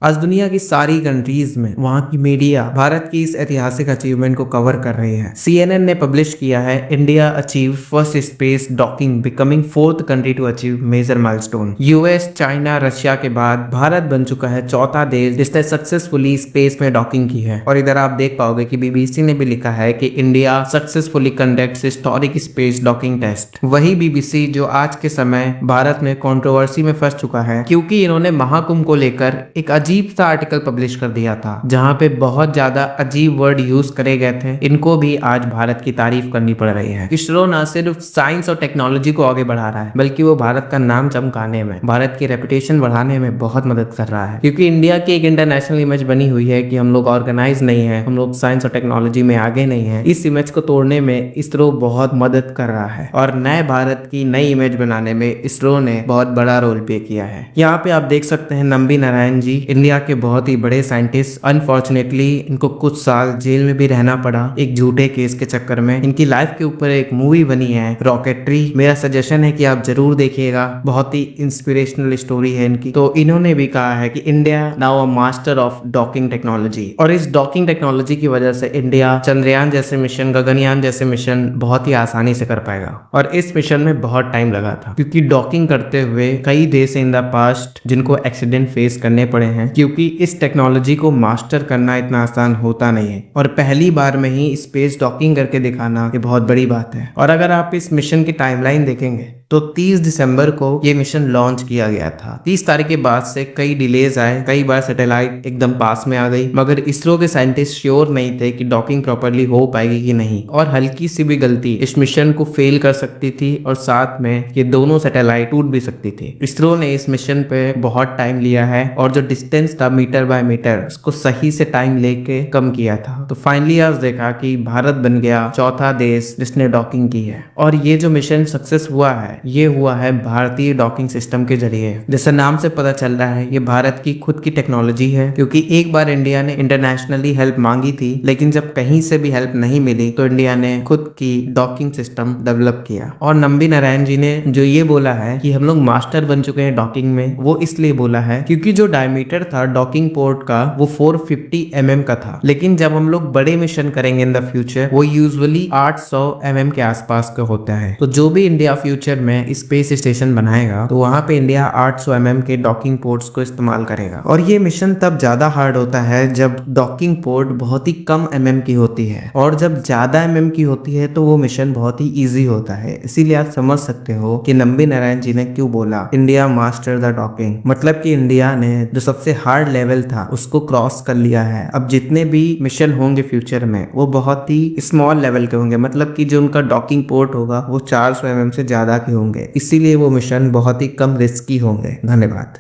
आज दुनिया की सारी कंट्रीज में वहाँ की मीडिया भारत की इस ऐतिहासिक अचीवमेंट को कवर कर रही है। CNN ने पब्लिश किया है India achieve first space docking becoming fourth country to achieve major milestone. US, China, Russia के बाद भारत बन चुका है चौथा देश जिसने सक्सेसफुली स्पेस में डॉकिंग की है। और इधर आप देख पाओगे कि BBC ने भी लिखा है कि India successfully conducts historic space docking test. वही BBC जो आज के समय भारत में कंट्रोवर्सी में फंस चुका है क्योंकि इन्होंने महाकुंभ को लेकर एक अजीब सा आर्टिकल पब्लिश कर दिया था जहां पे बहुत ज्यादा अजीब वर्ड यूज करे गए थे। इनको भी आज भारत की तारीफ करनी पड़ रही है। इसरो न सिर्फ साइंस और टेक्नोलॉजी को आगे बढ़ा रहा है बल्कि वो भारत का नाम चमकाने में, भारत की रेपुटेशन बढ़ाने में बहुत मदद कर रहा है। क्योंकि इंडिया की एक इंटरनेशनल इमेज बनी हुई है कि हम लोग ऑर्गेनाइज नहीं है, हम लोग साइंस और टेक्नोलॉजी में आगे नहीं है। इस इमेज को तोड़ने में इसरो बहुत मदद कर रहा है और नए भारत की नई इमेज बनाने में इसरो ने बहुत बड़ा रोल प्ले किया है। यहाँ पे आप देख सकते हैं नंबी नारायण जी, इंडिया के बहुत ही बड़े साइंटिस्ट। अनफॉर्चुनेटली इनको कुछ साल जेल में भी रहना पड़ा एक झूठे केस के चक्कर में। इनकी लाइफ के ऊपर एक मूवी बनी है रॉकेटरी। मेरा सजेशन है कि आप जरूर देखिएगा, बहुत ही इंस्पिरेशनल स्टोरी है इनकी। तो इन्होंने भी कहा है कि India now a master of docking technology, और इस डॉकिंग टेक्नोलॉजी की वजह से इंडिया चंद्रयान जैसे मिशन, गगनयान जैसे मिशन बहुत ही आसानी से कर पाएगा। और इस मिशन में बहुत टाइम लगा था क्योंकि डॉकिंग करते हुए कई देश इन द पास्ट जिनको एक्सीडेंट फेस करने पड़े हैं, क्योंकि इस टेक्नोलॉजी को मास्टर करना इतना आसान होता नहीं है और पहली बार में ही स्पेस डॉकिंग करके दिखाना ये बहुत बड़ी बात है। और अगर आप इस मिशन की टाइमलाइन देखेंगे तो 30 दिसंबर को ये मिशन लॉन्च किया गया था। 30 तारीख के बाद से कई डिलेज आए, कई बार सैटेलाइट एकदम पास में आ गई, मगर इसरो के साइंटिस्ट श्योर नहीं थे कि डॉकिंग प्रॉपर्ली हो पाएगी कि नहीं। और हल्की सी भी गलती इस मिशन को फेल कर सकती थी और साथ में ये दोनों सैटेलाइट टूट भी सकती थी। इसरो ने इस मिशन पे बहुत टाइम लिया है और जो डिस्टेंस था मीटर बाय मीटर उसको सही से टाइम लेके कम किया था। तो फाइनली आज देखा कि भारत बन गया चौथा देश जिसने डॉकिंग की है। और ये जो मिशन सक्सेस हुआ है ये हुआ है भारतीय डॉकिंग सिस्टम के जरिए। जैसे नाम से पता चल रहा है ये भारत की खुद की टेक्नोलॉजी है, क्योंकि एक बार इंडिया ने इंटरनेशनली हेल्प मांगी थी लेकिन जब कहीं से भी हेल्प नहीं मिली तो इंडिया ने खुद की डॉकिंग सिस्टम डेवलप किया। और नंबी नारायण जी ने जो ये बोला है कि हम लोग मास्टर बन चुके हैं डॉकिंग में, वो इसलिए बोला है क्योंकि जो डायमीटर था डॉकिंग पोर्ट का वो 450 mm का था, लेकिन जब हम लोग बड़े मिशन करेंगे इन द फ्यूचर वो यूजुअली 800 mm के आसपास का होता है। तो जो भी इंडिया फ्यूचर में स्पेस स्टेशन बनाएगा तो वहां पे इंडिया 800 mm के डॉकिंग पोर्ट्स को इस्तेमाल करेगा। और ये मिशन तब ज्यादा हार्ड होता है जब डॉकिंग पोर्ट बहुत ही कम mm की होती है, और जब ज्यादा mm की होती है तो वो मिशन बहुत ही इजी होता है। इसीलिए आप समझ सकते हो कि नंबी नारायण जी ने क्यों बोला इंडिया मास्टर द डॉकिंग। मतलब कि इंडिया ने जो सबसे हार्ड लेवल था उसको क्रॉस कर लिया है। अब जितने भी मिशन होंगे फ्यूचर में वो बहुत ही स्मॉल लेवल के होंगे, मतलब कि जो उनका डॉकिंग पोर्ट होगा वो 400 mm से ज्यादा के होंगे, इसीलिए वो मिशन बहुत ही कम रिस्की होंगे। धन्यवाद।